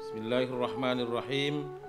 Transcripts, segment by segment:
Bismillahirrahmanirrahim.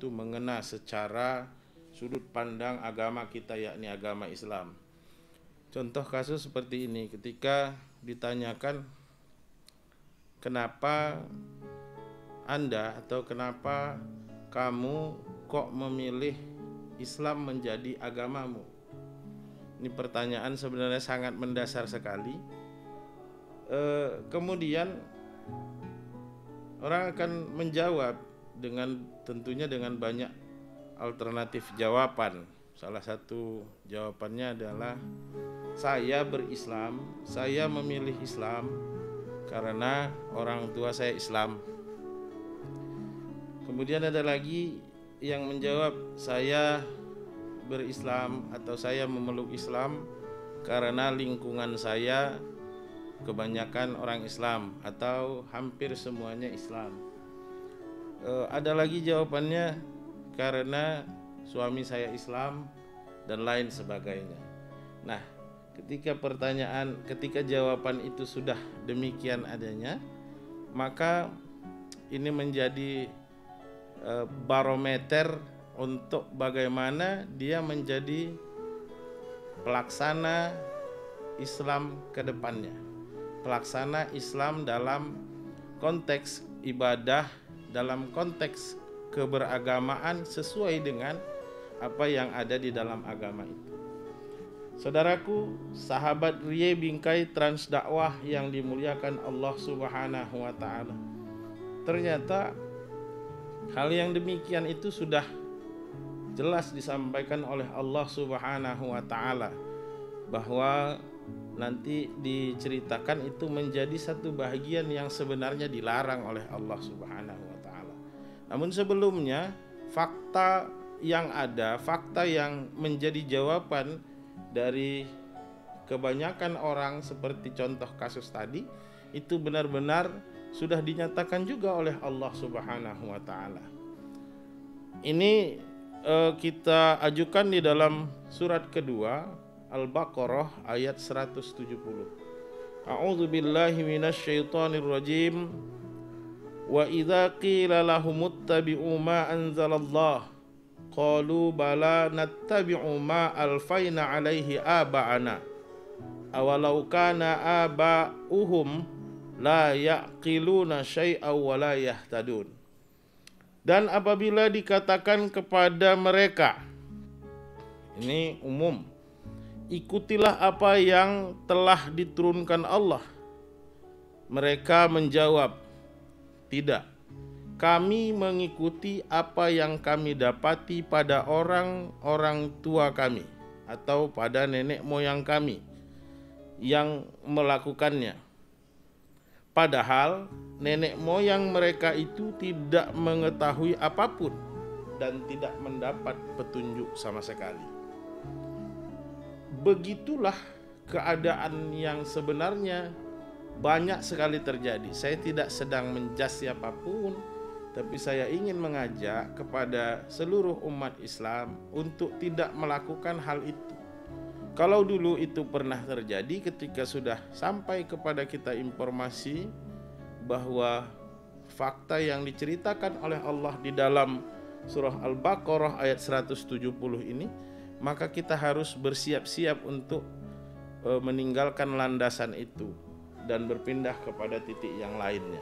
Itu mengena secara sudut pandang agama kita, yakni agama Islam. Contoh kasus seperti ini, ketika ditanyakan kenapa Anda atau kenapa kamu kok memilih Islam menjadi agamamu. Ini pertanyaan sebenarnya sangat mendasar sekali. Kemudian orang akan menjawab tentunya dengan banyak alternatif jawaban. Salah satu jawabannya adalah saya berislam, saya memilih Islam karena orang tua saya Islam. Kemudian ada lagi yang menjawab saya berislam atau saya memeluk Islam karena lingkungan saya kebanyakan orang Islam atau hampir semuanya Islam. Ada lagi jawabannya karena suami saya Islam dan lain sebagainya. Nah, ketika jawaban itu sudah demikian adanya, maka ini menjadi barometer untuk bagaimana dia menjadi pelaksana Islam ke depannya. Pelaksana Islam dalam konteks ibadah, dalam konteks keberagamaan sesuai dengan apa yang ada di dalam agama itu. Saudaraku, sahabat Rie Bingkai Transdakwah yang dimuliakan Allah Subhanahu wa taala. Ternyata hal yang demikian itu sudah jelas disampaikan oleh Allah Subhanahu wa taala, bahwa nanti diceritakan itu menjadi satu bahagian yang sebenarnya dilarang oleh Allah Subhanahu wa taala. Namun sebelumnya fakta yang menjadi jawaban dari kebanyakan orang seperti contoh kasus tadi itu benar-benar sudah dinyatakan juga oleh Allah Subhanahu wa taala. Ini kita ajukan di dalam surat kedua Al-Baqarah ayat 170. A'udzu billahi minasyaitonir rajim. Wa idza qila lahumuttabi'u ma anzalallah qalu bala nattabi'u ma alfaina 'alaihi aba'ana awalau kana aba'uhum la ya'qiluna syai'aw wa la yahtadun. Dan apabila dikatakan kepada mereka, ini umum, ikutilah apa yang telah diturunkan Allah, mereka menjawab, tidak, kami mengikuti apa yang kami dapati pada orang-orang tua kami atau pada nenek moyang kami yang melakukannya. Padahal nenek moyang mereka itu tidak mengetahui apapun dan tidak mendapat petunjuk sama sekali. Begitulah keadaan yang sebenarnya banyak sekali terjadi. Saya tidak sedang menjas siapapun, tapi saya ingin mengajak kepada seluruh umat Islam untuk tidak melakukan hal itu. Kalau dulu itu pernah terjadi, ketika sudah sampai kepada kita informasi bahwa fakta yang diceritakan oleh Allah di dalam surah Al-Baqarah ayat 170 ini, maka kita harus bersiap-siap untuk meninggalkan landasan itu dan berpindah kepada titik yang lainnya.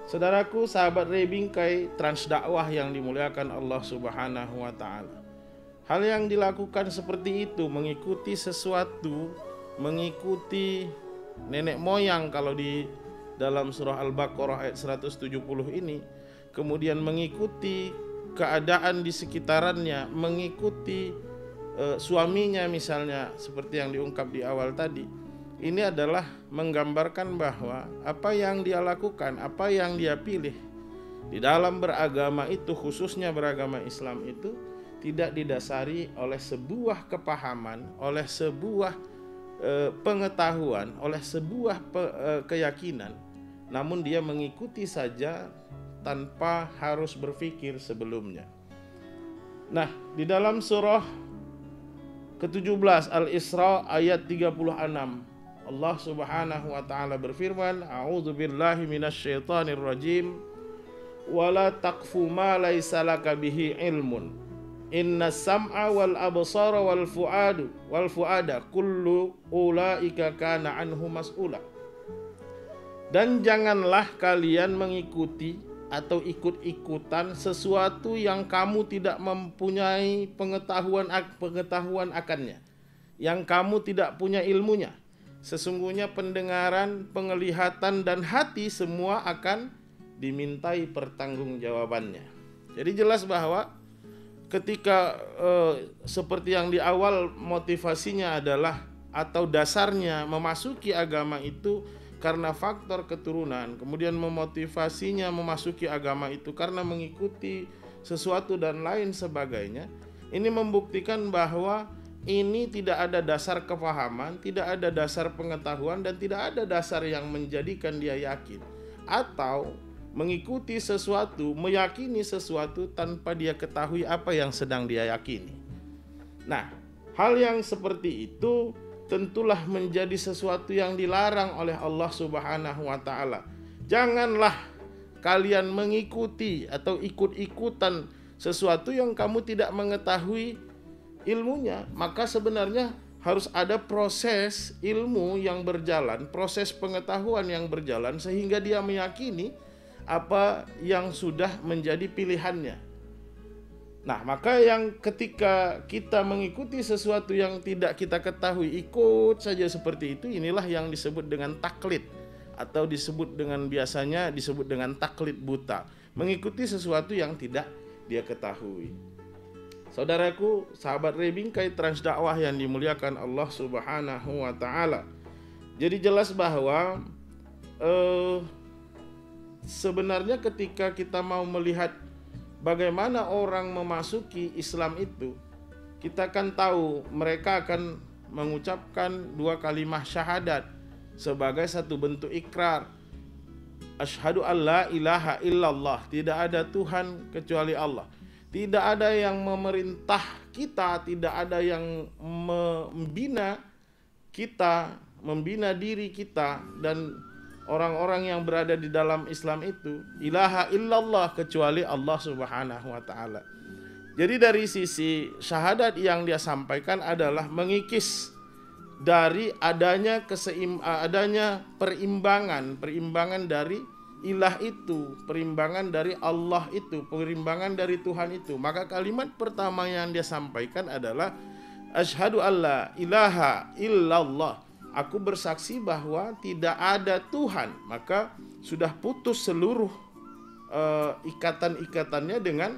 Saudaraku, sahabat Rebingkai Transdakwah yang dimuliakan Allah Subhanahu wa taala. Hal yang dilakukan seperti itu, mengikuti sesuatu, mengikuti nenek moyang kalau di dalam surah Al-Baqarah ayat 170 ini, kemudian mengikuti keadaan di sekitarannya, mengikuti suaminya misalnya, seperti yang diungkap di awal tadi. Ini adalah menggambarkan bahwa apa yang dia lakukan, apa yang dia pilih di dalam beragama itu, khususnya beragama Islam itu, tidak didasari oleh sebuah kepahaman, oleh sebuah pengetahuan, oleh sebuah keyakinan, namun dia mengikuti saja tanpa harus berpikir sebelumnya. Nah, di dalam surah ke-17 Al-Isra ayat 36, Allah Subhanahu wa taala berfirman, A'udzu billahi minasyaitonir rajim. Wala taqfu ma laisa laka bihi ilmun. Inna sam'a wal absara wal fuada kullu ulaika kana anhu mas'ula. Dan janganlah kalian mengikuti atau ikut-ikutan sesuatu yang kamu tidak mempunyai pengetahuan akannya, yang kamu tidak punya ilmunya. Sesungguhnya pendengaran, penglihatan dan hati semua akan dimintai pertanggungjawabannya. Jadi jelas bahwa ketika seperti yang di awal motivasinya adalah atau dasarnya memasuki agama itu karena faktor keturunan, kemudian memotivasinya memasuki agama itu karena mengikuti sesuatu dan lain sebagainya, ini membuktikan bahwa ini tidak ada dasar kepahaman, tidak ada dasar pengetahuan, dan tidak ada dasar yang menjadikan dia yakin atau mengikuti sesuatu, meyakini sesuatu tanpa dia ketahui apa yang sedang dia yakini. Nah, hal yang seperti itu tentulah menjadi sesuatu yang dilarang oleh Allah Subhanahu wa taala. Janganlah kalian mengikuti atau ikut-ikutan sesuatu yang kamu tidak mengetahui ilmunya. Maka sebenarnya harus ada proses ilmu yang berjalan, proses pengetahuan yang berjalan sehingga dia meyakini apa yang sudah menjadi pilihannya. Nah, maka yang ketika kita mengikuti sesuatu yang tidak kita ketahui, ikut saja seperti itu, inilah yang disebut dengan taklid, atau biasanya disebut dengan taklid buta, mengikuti sesuatu yang tidak dia ketahui. Saudaraku, sahabat Rebingkai Transdakwah yang dimuliakan Allah Subhanahu wa taala. Jadi jelas bahwa sebenarnya ketika kita mau melihat bagaimana orang memasuki Islam itu, kita akan tahu mereka akan mengucapkan 2 kalimat syahadat sebagai satu bentuk ikrar. asyhadu alla ilaha illallah, tidak ada Tuhan kecuali Allah. Tidak ada yang memerintah kita, tidak ada yang membina kita, membina diri kita dan orang-orang yang berada di dalam Islam itu, ilaha illallah, kecuali Allah Subhanahu wa taala. Jadi dari sisi syahadat yang dia sampaikan adalah mengikis dari adanya perimbangan dari ilah itu, perimbangan dari Allah itu, perimbangan dari Tuhan itu. Maka kalimat pertama yang dia sampaikan adalah asyhadu alla ilaha illallah. Aku bersaksi bahwa tidak ada Tuhan. Maka sudah putus seluruh ikatan-ikatannya dengan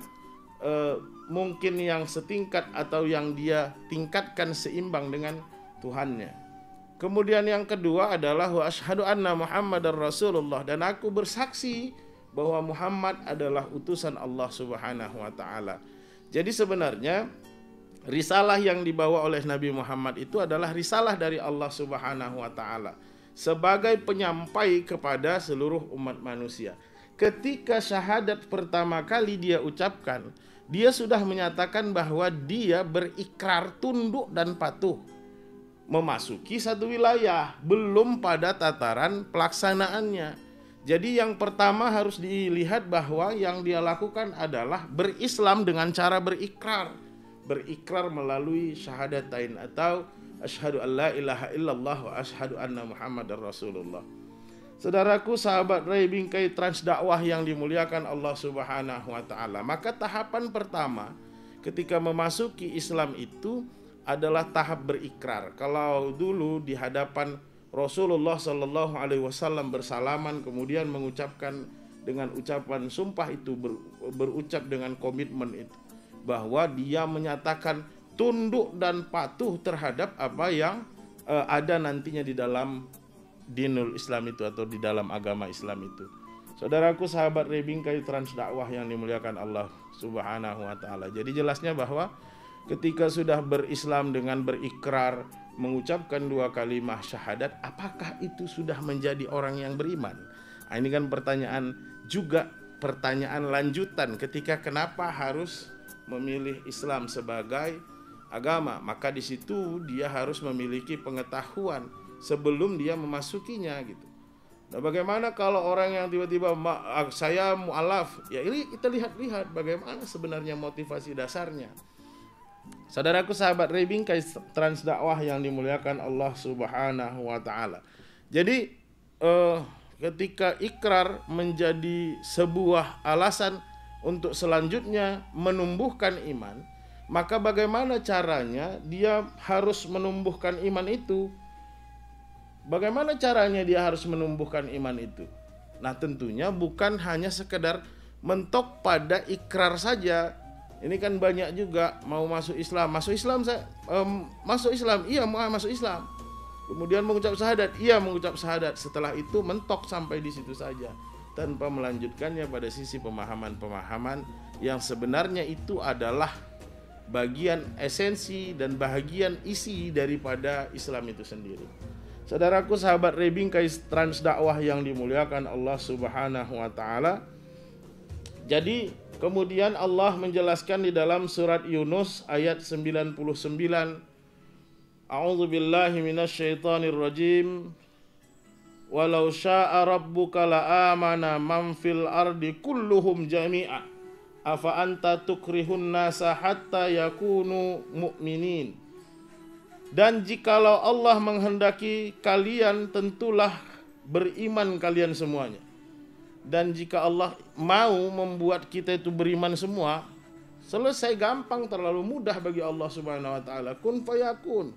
mungkin yang setingkat atau yang dia tingkatkan seimbang dengan Tuhannya. Kemudian yang kedua adalah wa asyhadu anna Muhammadar Rasulullah, dan aku bersaksi bahwa Muhammad adalah utusan Allah Subhanahu wa taala. Jadi sebenarnya risalah yang dibawa oleh Nabi Muhammad itu adalah risalah dari Allah Subhanahu wa taala sebagai penyampai kepada seluruh umat manusia. Ketika syahadat pertama kali dia ucapkan, dia sudah menyatakan bahwa dia berikrar tunduk dan patuh memasuki satu wilayah, belum pada tataran pelaksanaannya. Jadi yang pertama harus dilihat bahwa yang dia lakukan adalah berislam dengan cara berikrar. Berikrar melalui syahadatain atau asyhadu alla ilaha illallah wa asyhadu anna Muhammadar Rasulullah. Saudaraku, sahabat Ray Bingkai Trans Dakwah yang dimuliakan Allah Subhanahu wa taala. Maka tahapan pertama ketika memasuki Islam itu adalah tahap berikrar. Kalau dulu di hadapan Rasulullah Sallallahu Alaihi Wasallam bersalaman, kemudian mengucapkan dengan ucapan sumpah itu, berucap dengan komitmen itu, bahwa dia menyatakan tunduk dan patuh terhadap apa yang ada nantinya di dalam dinul Islam itu atau di dalam agama Islam itu. Saudaraku, sahabat Rebingkai Trans Dakwah yang dimuliakan Allah Subhanahu wa taala. Jadi jelasnya bahwa ketika sudah berislam dengan berikrar, mengucapkan dua kalimat syahadat, apakah itu sudah menjadi orang yang beriman? Nah, ini kan pertanyaan juga, pertanyaan lanjutan ketika kenapa harus memilih Islam sebagai agama. Maka di situ dia harus memiliki pengetahuan sebelum dia memasukinya gitu. Nah, bagaimana kalau orang yang tiba-tiba saya mu'alaf? Ya ini kita lihat-lihat bagaimana sebenarnya motivasi dasarnya. Saudaraku, sahabat Rebingkai Trans Dakwah yang dimuliakan Allah Subhanahu wa taala. Jadi ketika ikrar menjadi sebuah alasan untuk selanjutnya menumbuhkan iman, maka bagaimana caranya dia harus menumbuhkan iman itu? Bagaimana caranya dia harus menumbuhkan iman itu? Nah, tentunya bukan hanya sekedar mentok pada ikrar saja. Ini kan banyak juga mau masuk Islam, masuk Islam iya mau masuk Islam. Kemudian mengucap syahadat, iya mengucap syahadat. Setelah itu mentok sampai di situ saja tanpa melanjutkannya pada sisi pemahaman-pemahaman yang sebenarnya itu adalah bagian esensi dan bahagian isi daripada Islam itu sendiri. Saudaraku, sahabat Rebingkai Trans Dakwah yang dimuliakan Allah Subhanahu wa taala. Jadi kemudian Allah menjelaskan di dalam surat Yunus ayat 99, A'udzubillahi minasyaitonir rajim. Walau syaa rabbuka la'amana man fil ardi kulluhum jami'a afa anta tukrihun nasa hatta yakunu mu'minin. Dan jikalau Allah menghendaki kalian, tentulah beriman kalian semuanya. Dan jika Allah mau membuat kita itu beriman semua, selesai, gampang, terlalu mudah bagi Allah Subhanahu wa taala. Kun fayakun.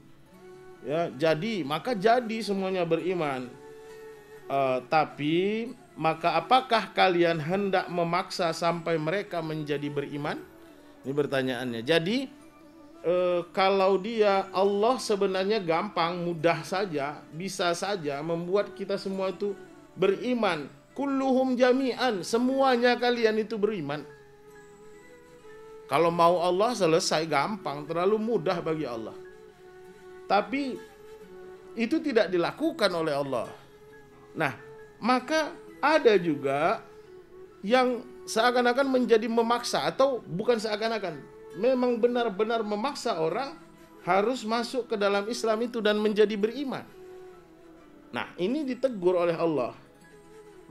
Ya, jadi, maka jadi semuanya beriman. Tapi maka apakah kalian hendak memaksa sampai mereka menjadi beriman? Ini pertanyaannya. Jadi kalau dia Allah sebenarnya gampang, mudah saja, bisa saja membuat kita semua itu beriman. Kulluhum jami'an, semuanya kalian itu beriman. Kalau mau Allah selesai, gampang, terlalu mudah bagi Allah. Tapi itu tidak dilakukan oleh Allah. Nah, maka Ada juga yang seakan-akan menjadi memaksa, atau bukan seakan-akan, memang benar-benar memaksa orang harus masuk ke dalam Islam itu dan menjadi beriman. Nah, ini ditegur oleh Allah.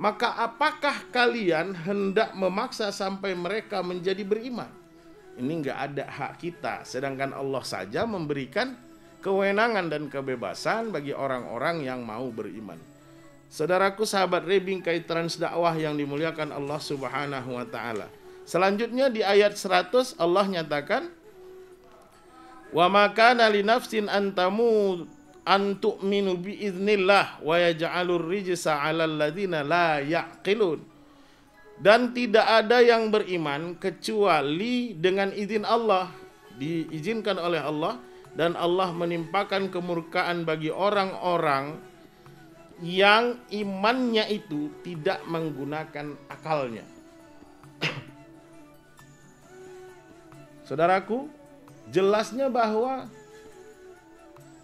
Maka apakah kalian hendak memaksa sampai mereka menjadi beriman? Ini nggak ada hak kita, sedangkan Allah saja memberikan kewenangan dan kebebasan bagi orang-orang yang mau beriman. Saudaraku sahabat Rebingkai Transdakwah yang dimuliakan Allah Subhanahu wa taala. Selanjutnya di ayat 100 Allah nyatakan, "Wa ma kana li nafsin an tu'minu bi idznillah wa yaj'alur rijsa 'alal ladzina la ya'qilun." Dan tidak ada yang beriman kecuali dengan izin Allah, diizinkan oleh Allah, dan Allah menimpakan kemurkaan bagi orang-orang yang imannya itu tidak menggunakan akalnya. Saudaraku, jelasnya bahwa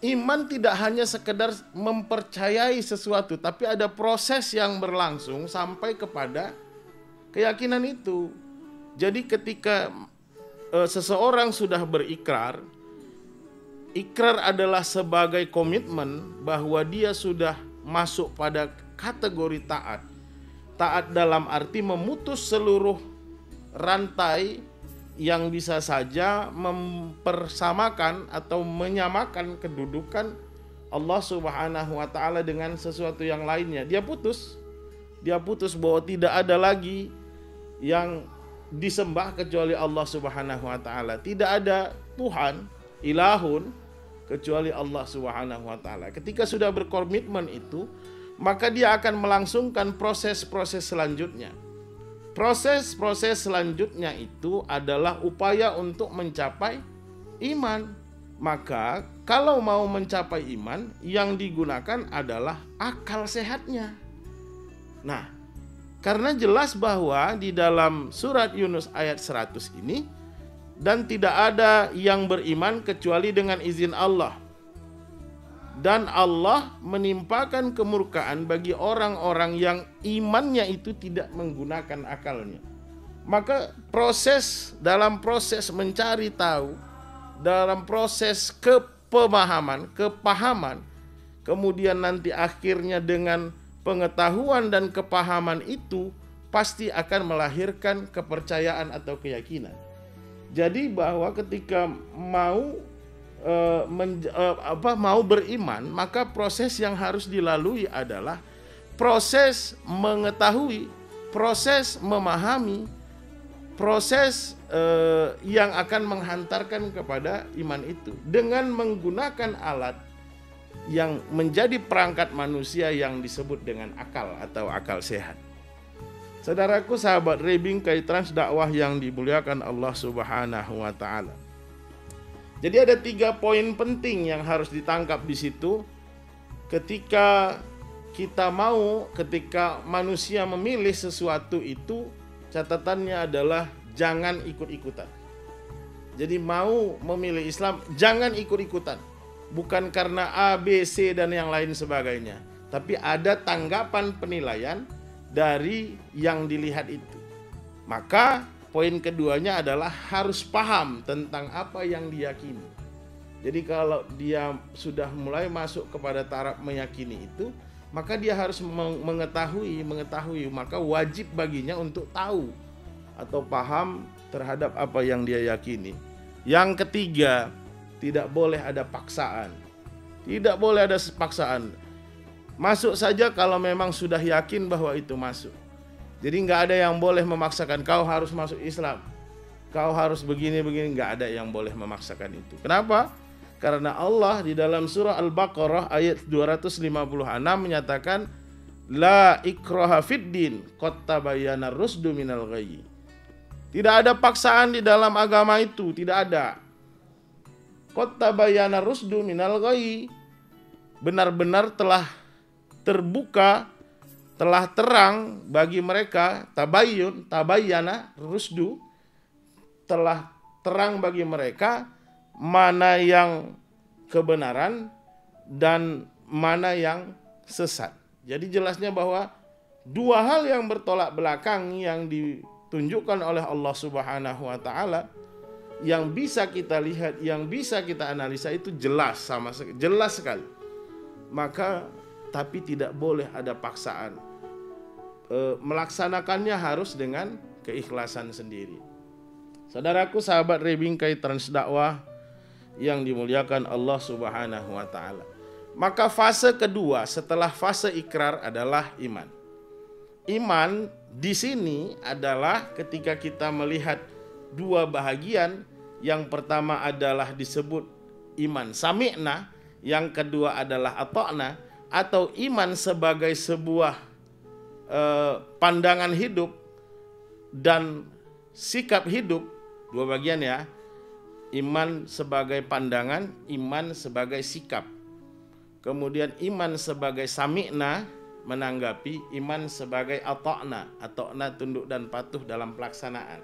iman tidak hanya sekedar mempercayai sesuatu, tapi ada proses yang berlangsung sampai kepada keyakinan itu. Jadi ketika seseorang sudah berikrar, ikrar adalah sebagai komitmen bahwa dia sudah masuk pada kategori taat. Taat dalam arti memutus seluruh rantai yang bisa saja mempersamakan atau menyamakan kedudukan Allah Subhanahu wa taala dengan sesuatu yang lainnya. Dia putus bahwa tidak ada lagi yang disembah kecuali Allah Subhanahu wa taala. Tidak ada Tuhan, ilahun, kecuali Allah Subhanahu wa taala. Ketika sudah berkomitmen itu, maka dia akan melangsungkan proses-proses selanjutnya. Proses-proses selanjutnya itu adalah upaya untuk mencapai iman. Maka kalau mau mencapai iman, yang digunakan adalah akal sehatnya. Nah, karena jelas bahwa di dalam surat Yunus ayat 100 ini, dan tidak ada yang beriman kecuali dengan izin Allah. Dan Allah menimpakan kemurkaan bagi orang-orang yang imannya itu tidak menggunakan akalnya. Maka dalam proses mencari tahu, dalam proses kepahaman, kemudian nanti akhirnya dengan pengetahuan dan kepahaman itu pasti akan melahirkan kepercayaan atau keyakinan. Jadi bahwa ketika mau beriman, maka proses yang harus dilalui adalah proses mengetahui, proses memahami, proses yang akan menghantarkan kepada iman itu dengan menggunakan alat yang menjadi perangkat manusia yang disebut dengan akal atau akal sehat. Saudaraku sahabat Rebingkai Transdakwah yang dimuliakan Allah Subhanahu wa taala. Jadi ada 3 poin penting yang harus ditangkap di situ ketika manusia memilih sesuatu itu, catatannya adalah jangan ikut-ikutan. Jadi mau memilih Islam, jangan ikut-ikutan. Bukan karena A, B, C dan yang lain sebagainya, tapi ada tanggapan penilaian dari yang dilihat itu. Maka poin keduanya adalah harus paham tentang apa yang diyakini. Jadi kalau dia sudah mulai masuk kepada taraf meyakini itu, maka dia harus mengetahui, maka wajib baginya untuk tahu atau paham terhadap apa yang dia yakini. Yang ketiga, tidak boleh ada paksaan. Tidak boleh ada paksaan. Masuk saja kalau memang sudah yakin bahwa itu masuk. Jadi nggak ada yang boleh memaksakan kau harus masuk Islam, kau harus begini-begini, nggak ada yang boleh memaksakan itu. Kenapa? Karena Allah di dalam surah Al-Baqarah ayat 256 menyatakan la ikraha fiddin qad tabayyana rusdu minal ghayy. Tidak ada paksaan di dalam agama itu, tidak ada. Qad tabayyana rusdu minal ghayy. Benar-benar telah terbuka, telah terang bagi mereka, tabayyana rusdu, telah terang bagi mereka mana yang kebenaran dan mana yang sesat. Jadi jelasnya bahwa dua hal yang bertolak belakang yang ditunjukkan oleh Allah Subhanahu wa taala, yang bisa kita lihat, yang bisa kita analisa itu jelas jelas sekali. Maka tapi tidak boleh ada paksaan. Melaksanakannya harus dengan keikhlasan sendiri. Saudaraku, sahabat Rebingkai Transdakwah yang dimuliakan Allah Subhanahu wa taala. Maka fase kedua setelah fase ikrar adalah iman. Iman di sini adalah ketika kita melihat dua bahagian. Yang pertama adalah disebut iman sami'na, yang kedua adalah ata'na, atau iman sebagai sebuah pandangan hidup dan sikap hidup. Dua bagian ya. Iman sebagai pandangan, iman sebagai sikap. Kemudian iman sebagai sami'na, menanggapi, iman sebagai ata'na, tunduk dan patuh dalam pelaksanaan.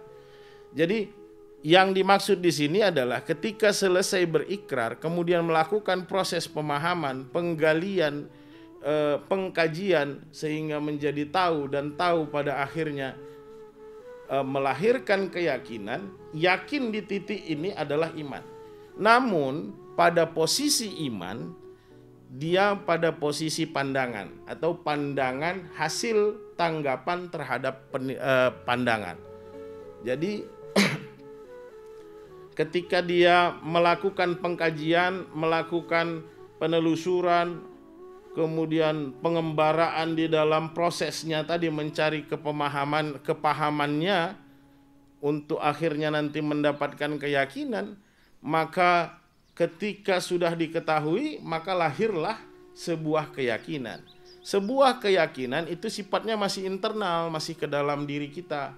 Jadi yang dimaksud di sini adalah ketika selesai berikrar, kemudian melakukan proses pemahaman, penggalian, pengkajian sehingga menjadi tahu, dan tahu pada akhirnya melahirkan keyakinan. Yakin di titik ini adalah iman. Namun pada posisi iman, dia pada posisi pandangan atau pandangan hasil tanggapan terhadap pandangan. Jadi ketika dia melakukan pengkajian, melakukan penelusuran, kemudian pengembaraan di dalam prosesnya tadi, mencari kepahamannya untuk akhirnya nanti mendapatkan keyakinan, maka ketika sudah diketahui, maka lahirlah sebuah keyakinan. Sebuah keyakinan itu sifatnya masih internal, masih ke dalam diri kita.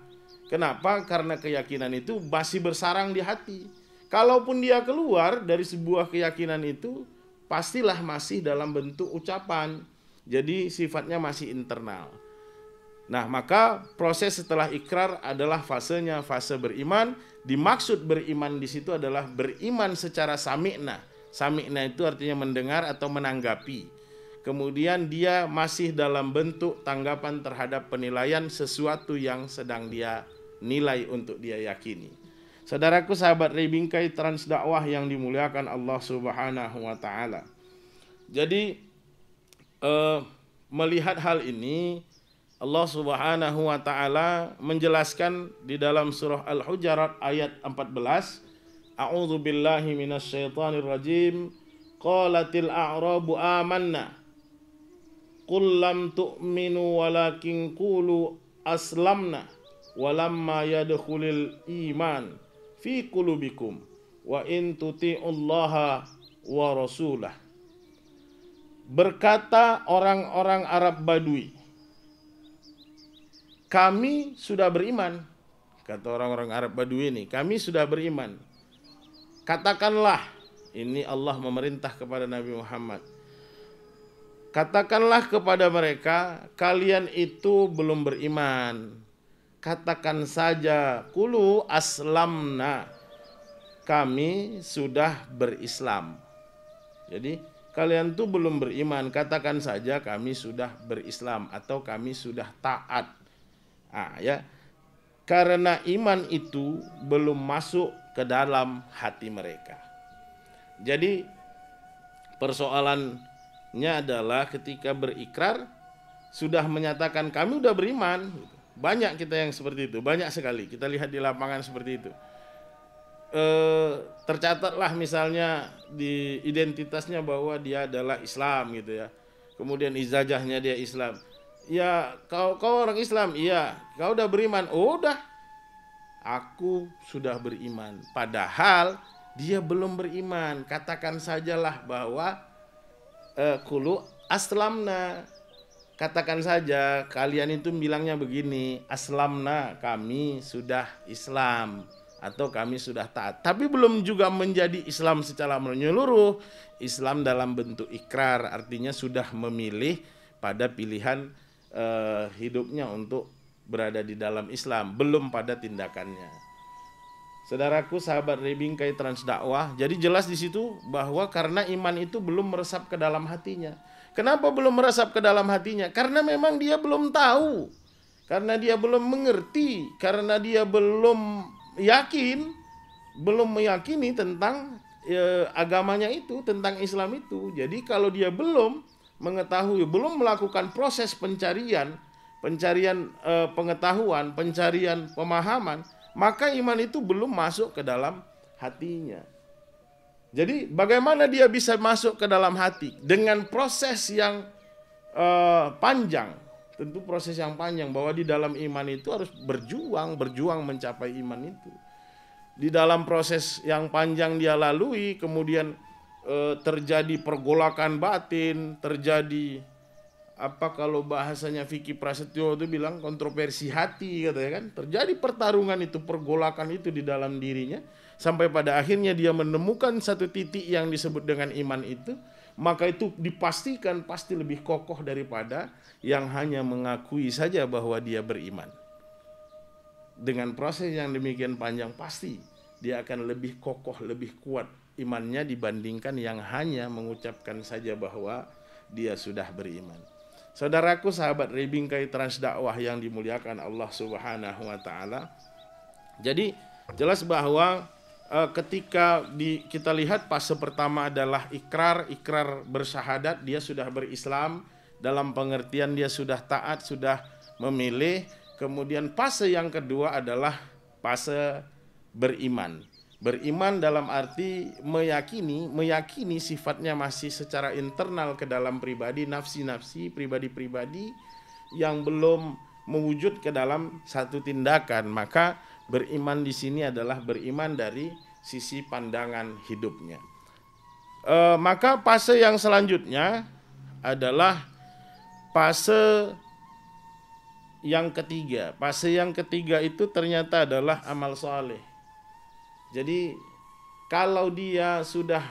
Kenapa? Karena keyakinan itu masih bersarang di hati. Kalaupun dia keluar dari sebuah keyakinan itu, pastilah masih dalam bentuk ucapan. Jadi sifatnya masih internal. Nah, maka proses setelah ikrar adalah fasenya fase beriman. Dimaksud beriman di situ adalah beriman secara sami'na. Sami'na itu artinya mendengar atau menanggapi. Kemudian dia masih dalam bentuk tanggapan terhadap penilaian sesuatu yang sedang dia nilai untuk dia yakini. Saudaraku, sahabat Rebingkai Transdakwah yang dimuliakan Allah Subhanahu wa taala. Jadi melihat hal ini, Allah Subhanahu wa taala menjelaskan di dalam surah Al-Hujurat ayat 14, A'udzu billahi minasyaitonir rajim. Qalatil a'rabu amanna. Qul lam tu'minu walakin qulu aslamna walamma yadkhulul iman fi qulubikum wa in tuti'ullaha wa rasulah. Berkata orang-orang Arab Badui, kami sudah beriman. Kata orang-orang Arab Badui ini, kami sudah beriman. Katakanlah, ini Allah memerintah kepada Nabi Muhammad, katakanlah kepada mereka, kalian itu belum beriman. Katakan saja, qulu aslamna, kami sudah berislam. Jadi kalian tuh belum beriman, katakan saja kami sudah berislam atau kami sudah taat. Ya, karena iman itu belum masuk ke dalam hati mereka. Jadi persoalannya adalah ketika berikrar sudah menyatakan kami sudah beriman. Banyak kita yang seperti itu, banyak sekali kita lihat di lapangan seperti itu. Tercatatlah misalnya di identitasnya bahwa dia adalah Islam gitu ya. Kemudian ijazahnya dia Islam. Ya, kau orang Islam, iya. Kau udah beriman, udah. Aku sudah beriman. Padahal dia belum beriman. Katakan sajalah bahwa qulu aslamna. Katakan saja, kalian itu bilangnya begini, aslamna, kami sudah Islam atau kami sudah taat. Tapi belum juga menjadi Islam secara menyeluruh. Islam dalam bentuk ikrar, artinya sudah memilih pada pilihan hidupnya untuk berada di dalam Islam, belum pada tindakannya. Saudaraku, sahabat Rebingkai Transdakwah, jadi jelas di situ bahwa karena iman itu belum meresap ke dalam hatinya. Kenapa belum meresap ke dalam hatinya? Karena memang dia belum tahu, karena dia belum mengerti, karena dia belum yakin, belum meyakini tentang agamanya itu, tentang Islam itu. Jadi kalau dia belum mengetahui, belum melakukan proses pencarian pengetahuan, pencarian pemahaman, maka iman itu belum masuk ke dalam hatinya. Jadi bagaimana dia bisa masuk ke dalam hati? Dengan proses yang panjang. Tentu proses yang panjang, bahwa di dalam iman itu harus berjuang mencapai iman itu. Di dalam proses yang panjang dia lalui, kemudian terjadi pergolakan batin, terjadi apa kalau bahasanya Vicky Prasetyo itu bilang kontroversi hati, katanya kan. Terjadi pertarungan itu, pergolakan itu di dalam dirinya, sampai pada akhirnya dia menemukan satu titik yang disebut dengan iman itu, maka itu dipastikan pasti lebih kokoh daripada yang hanya mengakui saja bahwa dia beriman. Dengan proses yang demikian panjang, pasti dia akan lebih kokoh, lebih kuat imannya dibandingkan yang hanya mengucapkan saja bahwa dia sudah beriman. Saudaraku, sahabat Rebingkai Transdakwah yang dimuliakan Allah Subhanahu wa taala. Jadi jelas bahwa ketika kita lihat fase pertama adalah ikrar bersyahadat, dia sudah berislam, dalam pengertian dia sudah taat, sudah memilih. Kemudian fase yang kedua adalah fase beriman. Beriman dalam arti meyakini sifatnya masih secara internal ke dalam pribadi, nafsi-nafsi, pribadi-pribadi yang belum mewujud ke dalam satu tindakan. Maka beriman di sini adalah beriman dari sisi pandangan hidupnya. Maka fase yang selanjutnya adalah fase yang ketiga. Fase yang ketiga itu ternyata adalah amal soleh. Jadi kalau dia sudah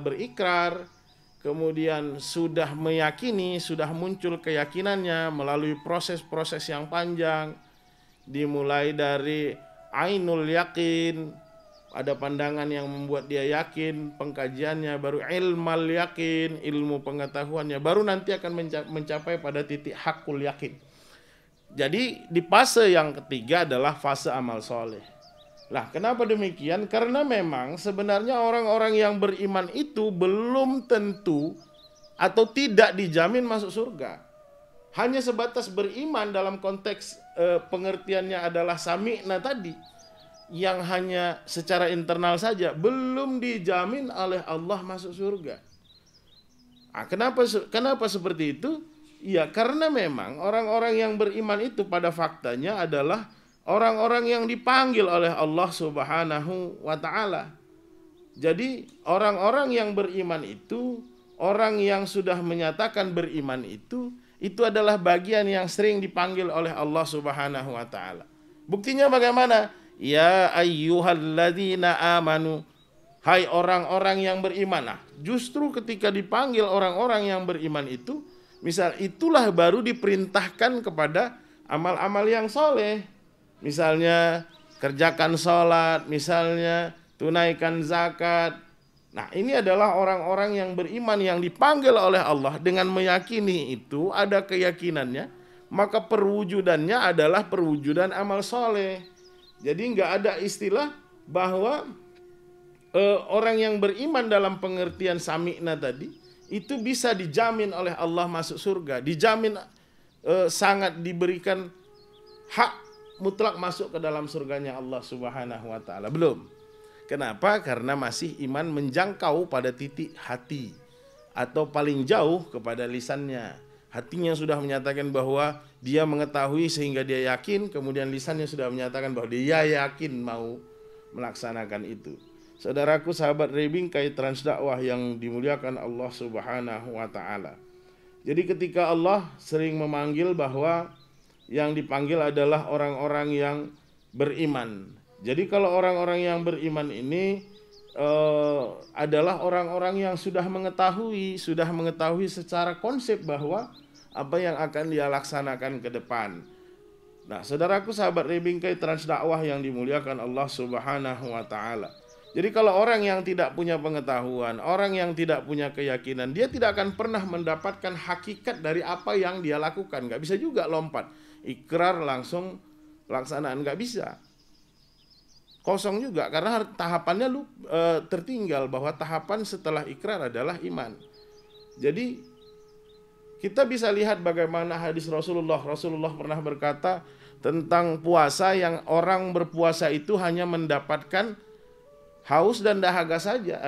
berikrar, kemudian sudah meyakini, sudah muncul keyakinannya melalui proses-proses yang panjang, dimulai dari ainul yakin, ada pandangan yang membuat dia yakin, pengkajiannya, baru ilmal yakin, ilmu pengetahuannya, baru nanti akan mencapai pada titik hakul yakin. Jadi di fase yang ketiga adalah fase amal soleh. Lah, kenapa demikian? Karena memang sebenarnya orang-orang yang beriman itu belum tentu atau tidak dijamin masuk surga. Hanya sebatas beriman dalam konteks pengertiannya adalah sami'na tadi, yang hanya secara internal saja, belum dijamin oleh Allah masuk surga. Nah, kenapa seperti itu? Ya, karena memang orang-orang yang beriman itu pada faktanya adalah orang-orang yang dipanggil oleh Allah Subhanahu wa ta'ala. Jadi orang-orang yang beriman itu, orang yang sudah menyatakan beriman itu adalah bagian yang sering dipanggil oleh Allah Subhanahu wa ta'ala. Buktinya bagaimana? Ya ayyuhalladzina amanu, hai orang-orang yang beriman. Nah, justru ketika dipanggil orang-orang yang beriman itu, misal itulah baru diperintahkan kepada amal-amal yang soleh. Misalnya kerjakan sholat, misalnya tunaikan zakat. Nah, ini adalah orang-orang yang beriman yang dipanggil oleh Allah dengan meyakini itu, ada keyakinannya, maka perwujudannya adalah perwujudan amal soleh. Jadi nggak ada istilah bahwa orang yang beriman dalam pengertian sami'na tadi itu bisa dijamin oleh Allah masuk surga, dijamin sangat diberikan hak mutlak masuk ke dalam surganya Allah Subhanahu wa ta'ala. Belum. Kenapa? Karena masih iman menjangkau pada titik hati, atau paling jauh kepada lisannya. Hatinya sudah menyatakan bahwa dia mengetahui sehingga dia yakin, kemudian lisannya sudah menyatakan bahwa dia yakin mau melaksanakan itu. Saudaraku, sahabat Rebingkai Transdakwah yang dimuliakan Allah Subhanahu wa ta'ala. Jadi ketika Allah sering memanggil bahwa yang dipanggil adalah orang-orang yang beriman. Jadi kalau orang-orang yang beriman ini adalah orang-orang yang sudah mengetahui secara konsep bahwa apa yang akan dia laksanakan ke depan. Nah, saudaraku sahabat Rebingkai Transdakwah yang dimuliakan Allah Subhanahu wa ta'ala. Jadi kalau orang yang tidak punya pengetahuan, orang yang tidak punya keyakinan, dia tidak akan pernah mendapatkan hakikat dari apa yang dia lakukan. Nggak bisa juga lompat, ikrar langsung pelaksanaan, nggak bisa. Kosong juga, karena tahapannya tertinggal, bahwa tahapan setelah ikrar adalah iman. Jadi kita bisa lihat bagaimana hadis Rasulullah pernah berkata tentang puasa, yang orang berpuasa itu hanya mendapatkan haus dan dahaga saja,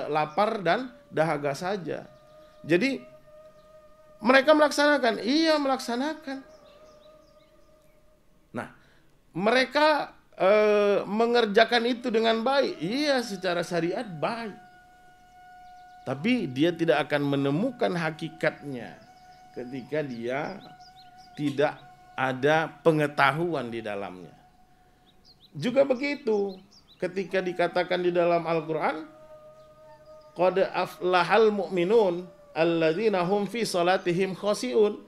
lapar dan dahaga saja. Jadi mereka melaksanakan, iya melaksanakan. Nah, mereka mengerjakan itu dengan baik, iya secara syariat baik. Tapi dia tidak akan menemukan hakikatnya ketika dia tidak ada pengetahuan di dalamnya. Juga begitu ketika dikatakan di dalam Al-Quran, qad aflahal mu'minun alladzina hum fi salatihim khashi'un.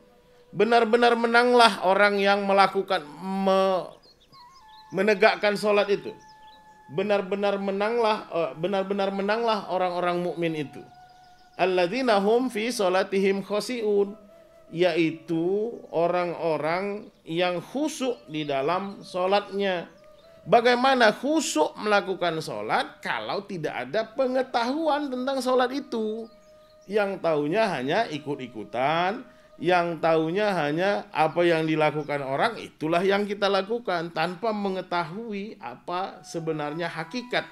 Benar-benar menanglah orang yang melakukan menegakkan salat itu. Benar-benar menanglah orang-orang mukmin itu. Alladzina hum fi salatihim khashi'un, yaitu orang-orang yang khusyuk di dalam salatnya. Bagaimana khusyuk melakukan sholat kalau tidak ada pengetahuan tentang sholat itu? Yang taunya hanya ikut-ikutan, yang taunya hanya apa yang dilakukan orang, itulah yang kita lakukan tanpa mengetahui apa sebenarnya hakikat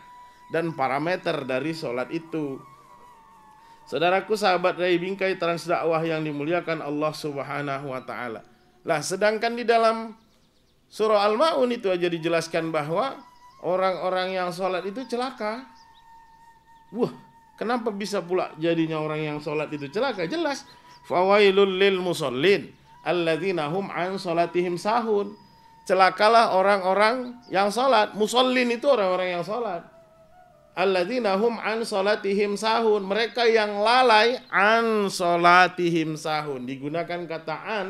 dan parameter dari sholat itu. Saudaraku, sahabat Rai Bingkai Trans Dakwah yang dimuliakan Allah Subhanahu wa Ta'ala. Lah, sedangkan di dalam Surah Al-Ma'un itu aja dijelaskan bahwa orang-orang yang sholat itu celaka. Wah, kenapa bisa pula jadinya orang yang sholat itu celaka? Jelas. Fawailul lil musallin alladzina hum an sholatihim sahun. Celakalah orang-orang yang sholat. Musallin itu orang-orang yang sholat. Alladzina hum an sholatihim sahun. Mereka yang lalai an sholatihim sahun. Digunakan kata an,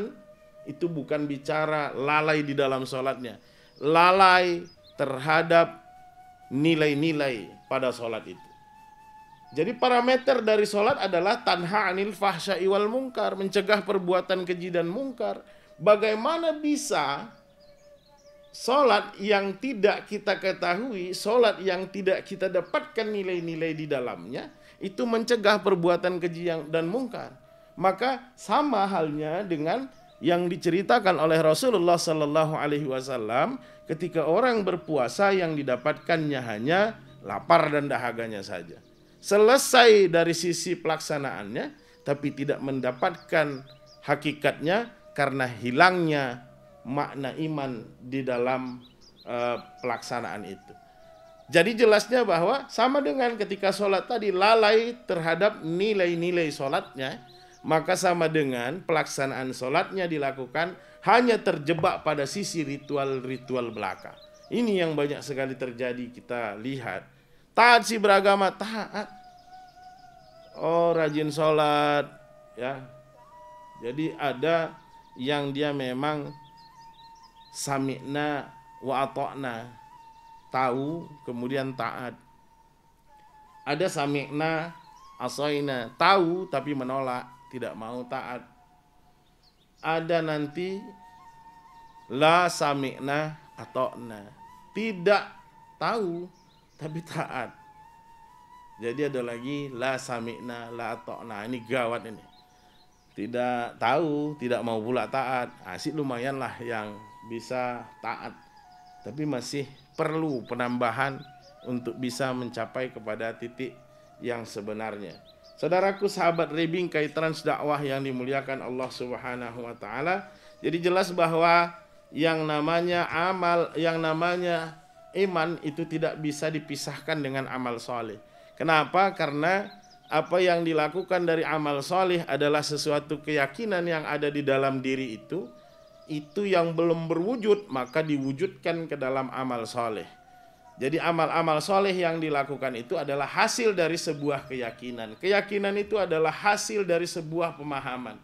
itu bukan bicara lalai di dalam sholatnya, lalai terhadap nilai-nilai pada sholat itu. Jadi parameter dari sholat adalah tanha anil fahsya'i wal munkar, mencegah perbuatan keji dan mungkar. Bagaimana bisa sholat yang tidak kita ketahui, sholat yang tidak kita dapatkan nilai-nilai di dalamnya, itu mencegah perbuatan keji dan mungkar? Maka sama halnya dengan yang diceritakan oleh Rasulullah Sallallahu Alaihi Wasallam ketika orang berpuasa yang didapatkannya hanya lapar dan dahaganya saja. Selesai dari sisi pelaksanaannya, tapi tidak mendapatkan hakikatnya karena hilangnya makna iman di dalam pelaksanaan itu. Jadi jelasnya bahwa sama dengan ketika sholat tadi lalai terhadap nilai-nilai sholatnya, maka sama dengan pelaksanaan sholatnya dilakukan hanya terjebak pada sisi ritual-ritual belaka. Ini yang banyak sekali terjadi, kita lihat. Taat sih beragama, taat. Oh, rajin sholat, ya. Jadi ada yang dia memang sami'na wa ata'na, tahu kemudian taat. Ada sami'na asaina, tahu tapi menolak, tidak mau taat. Ada nanti la sami'na ata'na, tidak tahu tapi taat. Jadi ada lagi la sami'na la ata'na, ini gawat ini. Tidak tahu, tidak mau pula taat. Asik lumayan lah yang bisa taat, tapi masih perlu penambahan untuk bisa mencapai kepada titik yang sebenarnya. Saudaraku, sahabat Rebingkai Trans Dakwah yang dimuliakan Allah Subhanahu wa Ta'ala, jadi jelas bahwa yang namanya amal, yang namanya iman itu tidak bisa dipisahkan dengan amal soleh. Kenapa? Karena apa yang dilakukan dari amal soleh adalah sesuatu keyakinan yang ada di dalam diri itu yang belum berwujud, maka diwujudkan ke dalam amal soleh. Jadi amal-amal soleh yang dilakukan itu adalah hasil dari sebuah keyakinan. Keyakinan itu adalah hasil dari sebuah pemahaman.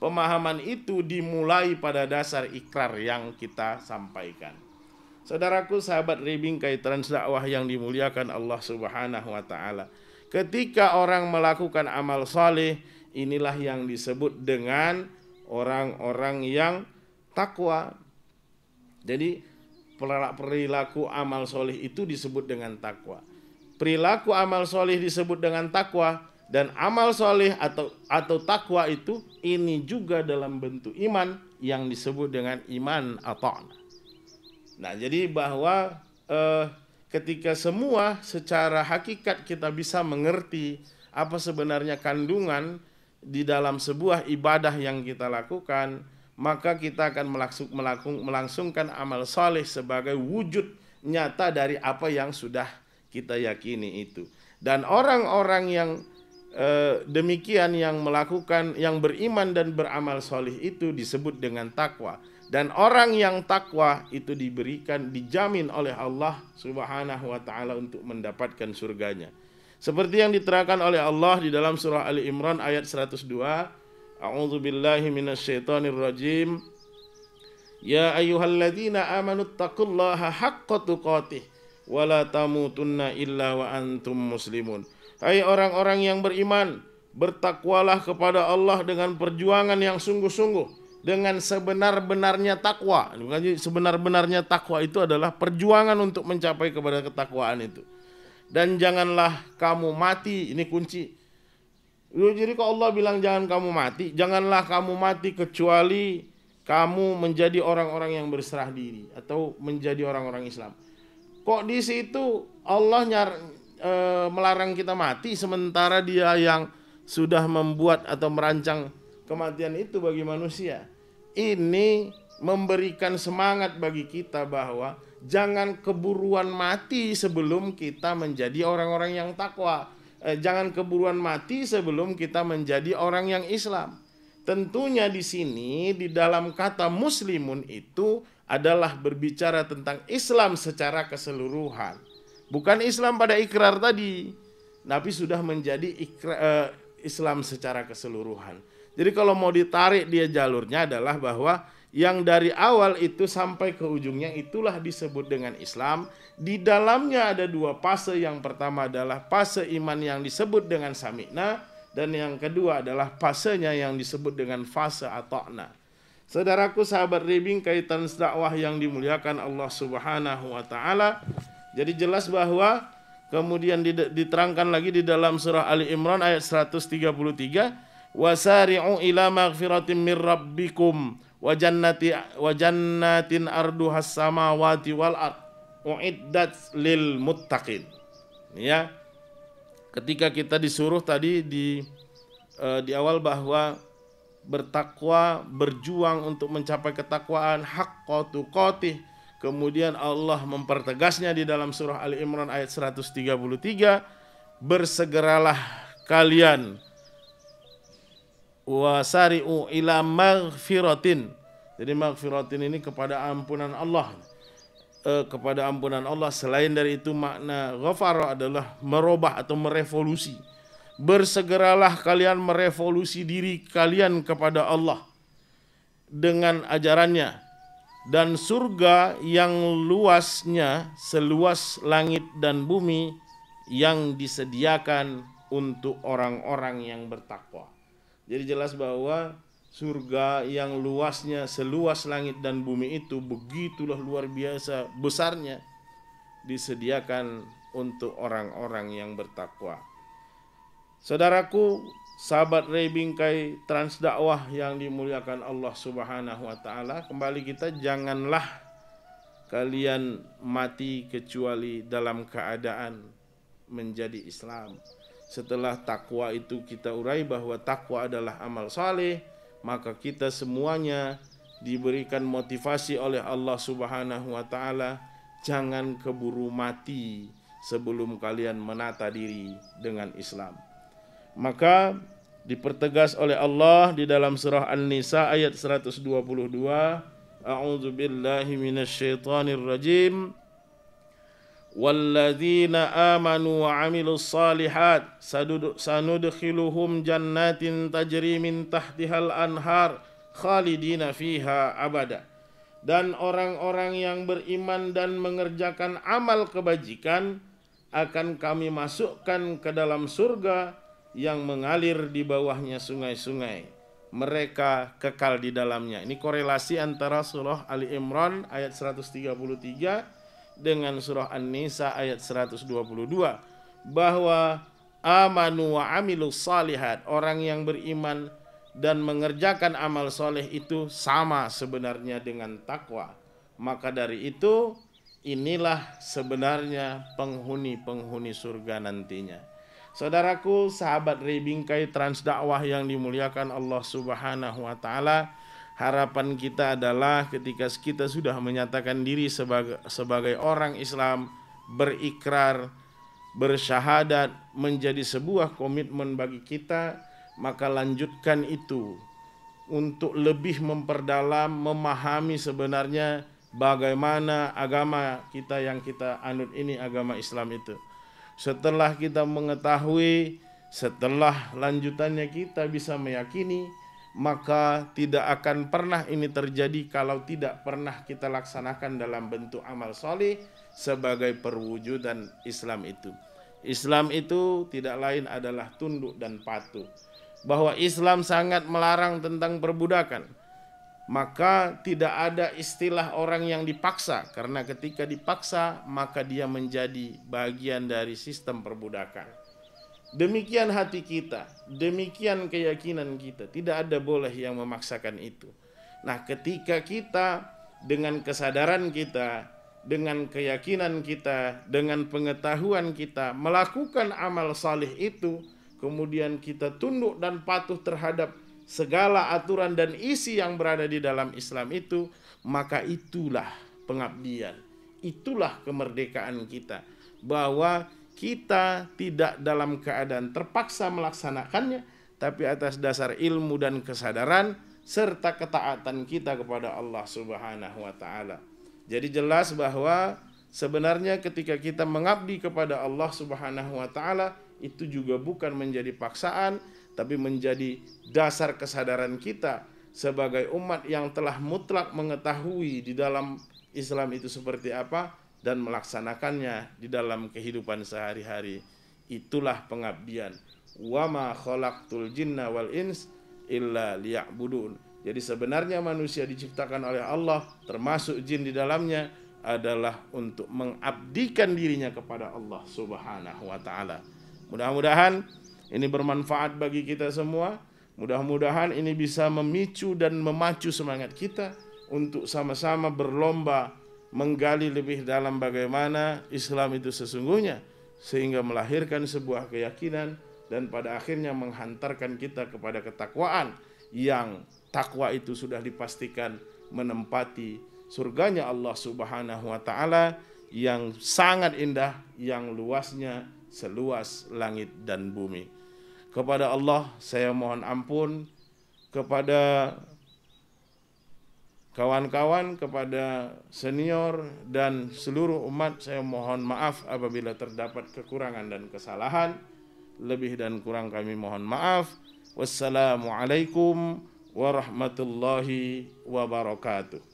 Pemahaman itu dimulai pada dasar ikrar yang kita sampaikan. Saudaraku, sahabat Rebingkai Transdakwah yang dimuliakan Allah Subhanahu wa taala. Ketika orang melakukan amal soleh, inilah yang disebut dengan orang-orang yang takwa. Jadi perilaku amal soleh itu disebut dengan takwa. Perilaku amal soleh disebut dengan takwa, dan amal soleh atau takwa itu ini juga dalam bentuk iman yang disebut dengan iman ata'na. Nah, jadi bahwa ketika semua secara hakikat kita bisa mengerti apa sebenarnya kandungan di dalam sebuah ibadah yang kita lakukan, maka kita akan melangsungkan amal soleh sebagai wujud nyata dari apa yang sudah kita yakini itu. Dan orang-orang yang demikian yang melakukan, yang beriman dan beramal soleh itu disebut dengan takwa. Dan orang yang takwa itu dijamin oleh Allah Subhanahu wa taala untuk mendapatkan surganya. Seperti yang diterangkan oleh Allah di dalam surah Ali Imran ayat 102, A'udzu billahi minasyaitonir rajim. Ya ayyuhalladzina amanu taqullaha haqqa tuqatih wa la tamutunna illa wa antum muslimun. Hai orang-orang yang beriman, bertakwalah kepada Allah dengan perjuangan yang sungguh-sungguh, dengan sebenar-benarnya takwa. Sebenar-benarnya takwa itu adalah perjuangan untuk mencapai kepada ketakwaan itu. Dan janganlah kamu mati, ini kunci. Jadi kalau Allah bilang jangan kamu mati, janganlah kamu mati kecuali kamu menjadi orang-orang yang berserah diri atau menjadi orang-orang Islam. Kok di situ Allah melarang kita mati sementara Dia yang sudah membuat atau merancang kematian itu bagi manusia? Ini memberikan semangat bagi kita bahwa jangan keburuan mati sebelum kita menjadi orang-orang yang takwa. Jangan keburuan mati sebelum kita menjadi orang yang Islam. Tentunya di sini di dalam kata muslimun itu adalah berbicara tentang Islam secara keseluruhan. Bukan Islam pada ikrar tadi, tapi sudah menjadi Islam secara keseluruhan. Jadi kalau mau ditarik dia jalurnya adalah bahwa yang dari awal itu sampai ke ujungnya itulah disebut dengan Islam. Di dalamnya ada dua fase. Yang pertama adalah fase iman yang disebut dengan sami'na, dan yang kedua adalah fasenya yang disebut dengan fase ata'na. Saudaraku sahabat Rebingkai Transdakwah yang dimuliakan Allah Subhanahu wa taala. Jadi jelas bahwa kemudian diterangkan lagi di dalam surah Ali Imran ayat 133, wasari'u ila maghfiratin mir rabbikum wa jannatin arduhas samawati wal ard uiddat lil muttaqin. Ya. Ketika kita disuruh tadi di awal bahwa bertakwa, berjuang untuk mencapai ketakwaan haqqa tuqatih. Kemudian Allah mempertegasnya di dalam surah Ali Imran ayat 133, bersegeralah kalian wasari'u ila maghfiratin. Jadi maghfiratin ini kepada ampunan Allah. Kepada ampunan Allah. Selain dari itu makna ghafara adalah merubah atau merevolusi. Bersegeralah kalian merevolusi diri kalian kepada Allah dengan ajarannya. Dan surga yang luasnya seluas langit dan bumi yang disediakan untuk orang-orang yang bertakwa. Jadi jelas bahwa surga yang luasnya seluas langit dan bumi itu begitulah luar biasa besarnya disediakan untuk orang-orang yang bertakwa. Saudaraku, sahabat Rebingkai Transdakwah yang dimuliakan Allah Subhanahu wa taala, kembali kita janganlah kalian mati kecuali dalam keadaan menjadi Islam. Setelah takwa itu kita urai bahwa takwa adalah amal saleh, maka kita semuanya diberikan motivasi oleh Allah Subhanahu wa taala, jangan keburu mati sebelum kalian menata diri dengan Islam. Maka dipertegas oleh Allah di dalam surah An-Nisa ayat 122, A'udzu billahi minasyaitonir rajim. Walladzina amanu wa 'amilus shalihat sanudkhiluhum jannatin tajri min tahtihal anhar khalidina fiha abada. Dan orang-orang yang beriman dan mengerjakan amal kebajikan akan kami masukkan ke dalam surga yang mengalir di bawahnya sungai-sungai. Mereka kekal di dalamnya. Ini korelasi antara surah Ali Imran ayat 133 dengan surah An-Nisa ayat 122. Bahwa amanu wa amilus salihat, orang yang beriman dan mengerjakan amal soleh itu sama sebenarnya dengan takwa. Maka dari itu inilah sebenarnya penghuni-penghuni surga nantinya. Saudaraku, sahabat Rebingkai Transdakwah yang dimuliakan Allah Subhanahu wa taala, harapan kita adalah ketika kita sudah menyatakan diri sebagai orang Islam, berikrar, bersyahadat menjadi sebuah komitmen bagi kita, maka lanjutkan itu untuk lebih memperdalam, memahami sebenarnya bagaimana agama kita yang kita anut ini, agama Islam itu. Setelah kita mengetahui, setelah lanjutannya kita bisa meyakini, maka tidak akan pernah ini terjadi kalau tidak pernah kita laksanakan dalam bentuk amal soleh sebagai perwujudan Islam itu. Islam itu tidak lain adalah tunduk dan patuh. Bahwa Islam sangat melarang tentang perbudakan, maka tidak ada istilah orang yang dipaksa, karena ketika dipaksa maka dia menjadi bagian dari sistem perbudakan. Demikian hati kita, demikian keyakinan kita, tidak ada boleh yang memaksakan itu. Nah, ketika kita dengan kesadaran kita, dengan keyakinan kita, dengan pengetahuan kita melakukan amal saleh itu, kemudian kita tunduk dan patuh terhadap segala aturan dan isi yang berada di dalam Islam itu, maka itulah pengabdian, itulah kemerdekaan kita, bahwa kita tidak dalam keadaan terpaksa melaksanakannya, tapi atas dasar ilmu dan kesadaran serta ketaatan kita kepada Allah Subhanahu wa taala. Jadi jelas bahwa sebenarnya ketika kita mengabdi kepada Allah Subhanahu wa taala itu juga bukan menjadi paksaan, tapi menjadi dasar kesadaran kita sebagai umat yang telah mutlak mengetahui di dalam Islam itu seperti apa dan melaksanakannya di dalam kehidupan sehari-hari. Itulah pengabdian. Wa ma khalaqtul jinna wal ins illa liya'budun. Jadi sebenarnya manusia diciptakan oleh Allah, termasuk jin di dalamnya, adalah untuk mengabdikan dirinya kepada Allah Subhanahu wa taala. Mudah-mudahan ini bermanfaat bagi kita semua. Mudah-mudahan ini bisa memicu dan memacu semangat kita untuk sama-sama berlomba menggali lebih dalam bagaimana Islam itu sesungguhnya, sehingga melahirkan sebuah keyakinan dan pada akhirnya menghantarkan kita kepada ketakwaan, yang takwa itu sudah dipastikan menempati surganya Allah Subhanahu wa taala yang sangat indah, yang luasnya seluas langit dan bumi. Kepada Allah saya mohon ampun, kepada kawan-kawan, kepada senior dan seluruh umat saya mohon maaf apabila terdapat kekurangan dan kesalahan. Lebih dan kurang kami mohon maaf. Wassalamualaikum warahmatullahi wabarakatuh.